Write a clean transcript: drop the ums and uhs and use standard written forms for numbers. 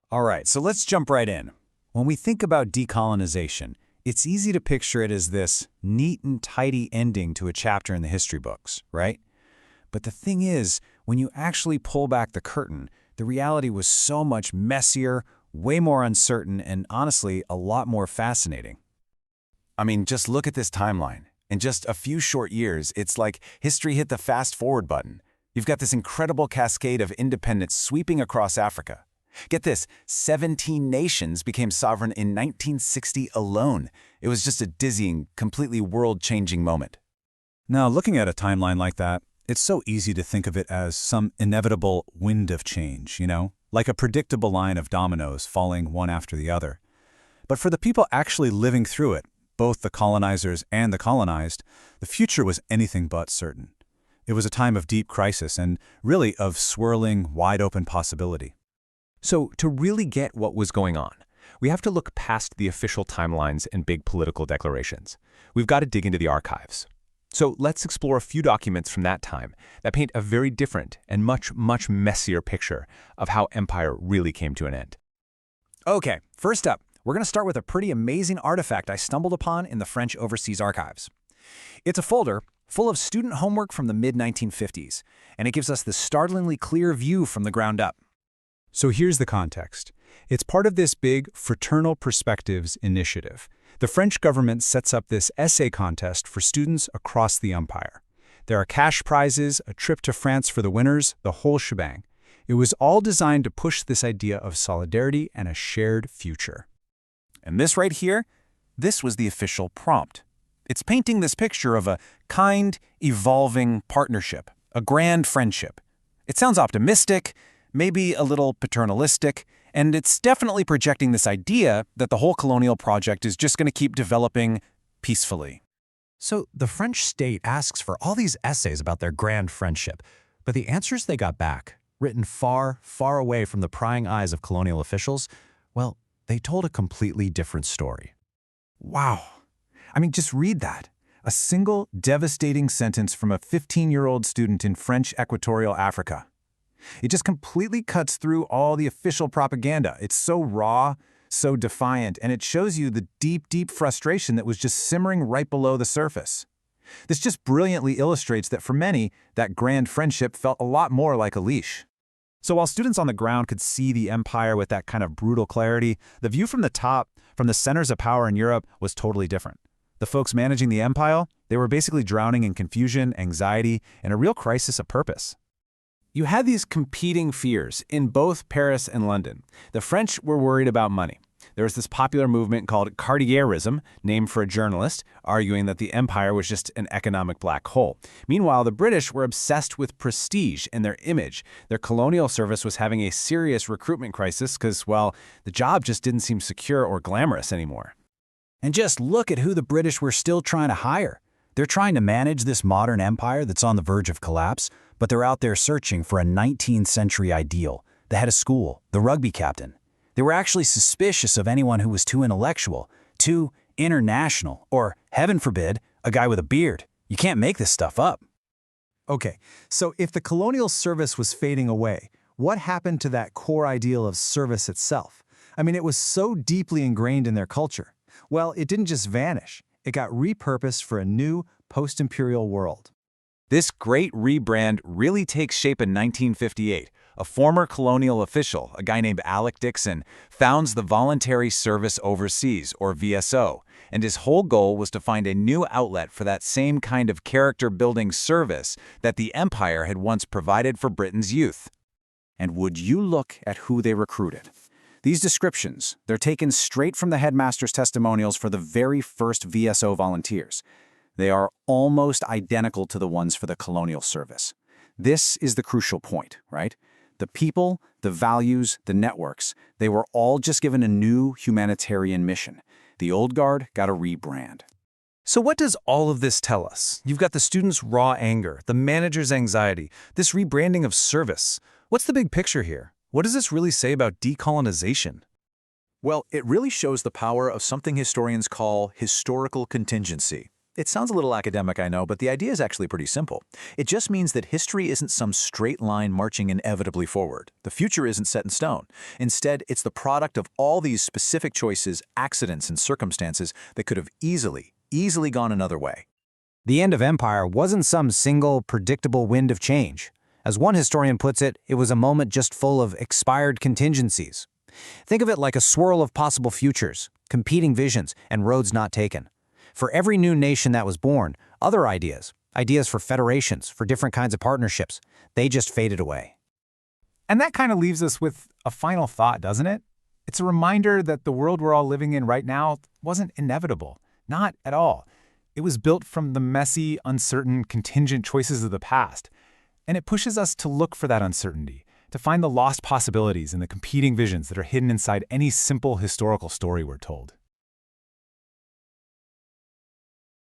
All right, so let's jump right in. When we think about decolonization, it's easy to picture it as this neat and tidy ending to a chapter in the history books, right? But the thing is, when you actually pull back the curtain, the reality was so much messier, way more uncertain, and honestly, a lot more fascinating. I mean, just look at this timeline. In just a few short years, it's like history hit the fast-forward button. You've got this incredible cascade of independence sweeping across Africa. Get this, 17 nations became sovereign in 1960 alone. It was just a dizzying, completely world-changing moment. Now, looking at a timeline like that, it's so easy to think of it as some inevitable wind of change, like a predictable line of dominoes falling one after the other. But for the people actually living through it, both the colonizers and the colonized, the future was anything but certain. It was a time of deep crisis and really of swirling, wide-open possibility. So, to really get what was going on, we have to look past the official timelines and big political declarations. We've got to dig into the archives. So let's explore a few documents from that time that paint a very different and much, much messier picture of how empire really came to an end. Okay, first up, we're going to start with a pretty amazing artifact I stumbled upon in the French Overseas Archives. It's a folder full of student homework from the mid-1950s, and it gives us this startlingly clear view from the ground up. So here's the context. It's part of this big Fraternal Perspectives initiative. The French government sets up this essay contest for students across the empire. There are cash prizes, a trip to France for the winners, the whole shebang. It was all designed to push this idea of solidarity and a shared future. And this right here, this was the official prompt. It's painting this picture of a kind, evolving partnership, a grand friendship. It sounds optimistic, maybe a little paternalistic, and it's definitely projecting this idea that the whole colonial project is just going to keep developing peacefully. So the French state asks for all these essays about their grand friendship, but the answers they got back, written far, far away from the prying eyes of colonial officials, well, they told a completely different story. Wow. I mean, just read that. A single devastating sentence from a 15-year-old student in French Equatorial Africa. It just completely cuts through all the official propaganda. It's so raw, so defiant, and it shows you the deep, deep frustration that was just simmering right below the surface. This just brilliantly illustrates that for many, that grand friendship felt a lot more like a leash. So while students on the ground could see the empire with that kind of brutal clarity, the view from the top, from the centers of power in Europe, was totally different. The folks managing the empire, they were basically drowning in confusion, anxiety, and a real crisis of purpose. You had these competing fears in both Paris and London. The French were worried about money. There was this popular movement called Cartierism, named for a journalist, arguing that the empire was just an economic black hole. Meanwhile, the British were obsessed with prestige and their image. Their colonial service was having a serious recruitment crisis because, well, the job just didn't seem secure or glamorous anymore. And just look at who the British were still trying to hire. They're trying to manage this modern empire that's on the verge of collapse, but they're out there searching for a 19th century ideal, the head of school, the rugby captain. They were actually suspicious of anyone who was too intellectual, too international, or, heaven forbid, a guy with a beard. You can't make this stuff up. Okay, so if the colonial service was fading away, what happened to that core ideal of service itself? I mean, it was so deeply ingrained in their culture. Well, it didn't just vanish. It got repurposed for a new, post-imperial world. This great rebrand really takes shape in 1958. A former colonial official, a guy named Alec Dixon, founds the Voluntary Service Overseas, or VSO, and his whole goal was to find a new outlet for that same kind of character-building service that the empire had once provided for Britain's youth. And would you look at who they recruited? These descriptions, they're taken straight from the headmaster's testimonials for the very first VSO volunteers. They are almost identical to the ones for the colonial service. This is the crucial point, right? The people, the values, the networks, they were all just given a new humanitarian mission. The old guard got a rebrand. So what does all of this tell us? You've got the students' raw anger, the manager's anxiety, this rebranding of service. What's the big picture here? What does this really say about decolonization? Well, it really shows the power of something historians call historical contingency. It sounds a little academic, I know, but the idea is actually pretty simple. It just means that history isn't some straight line marching inevitably forward. The future isn't set in stone. Instead, it's the product of all these specific choices, accidents, and circumstances that could have easily gone another way. The end of empire wasn't some single, predictable wind of change. As one historian puts it, it was a moment just full of expired contingencies. Think of it like a swirl of possible futures, competing visions, and roads not taken. For every new nation that was born, other ideas for federations, for different kinds of partnerships, they just faded away. And that kind of leaves us with a final thought, doesn't it? It's a reminder that the world we're all living in right now wasn't inevitable. Not at all. It was built from the messy, uncertain, contingent choices of the past. And it pushes us to look for that uncertainty, to find the lost possibilities and the competing visions that are hidden inside any simple historical story we're told.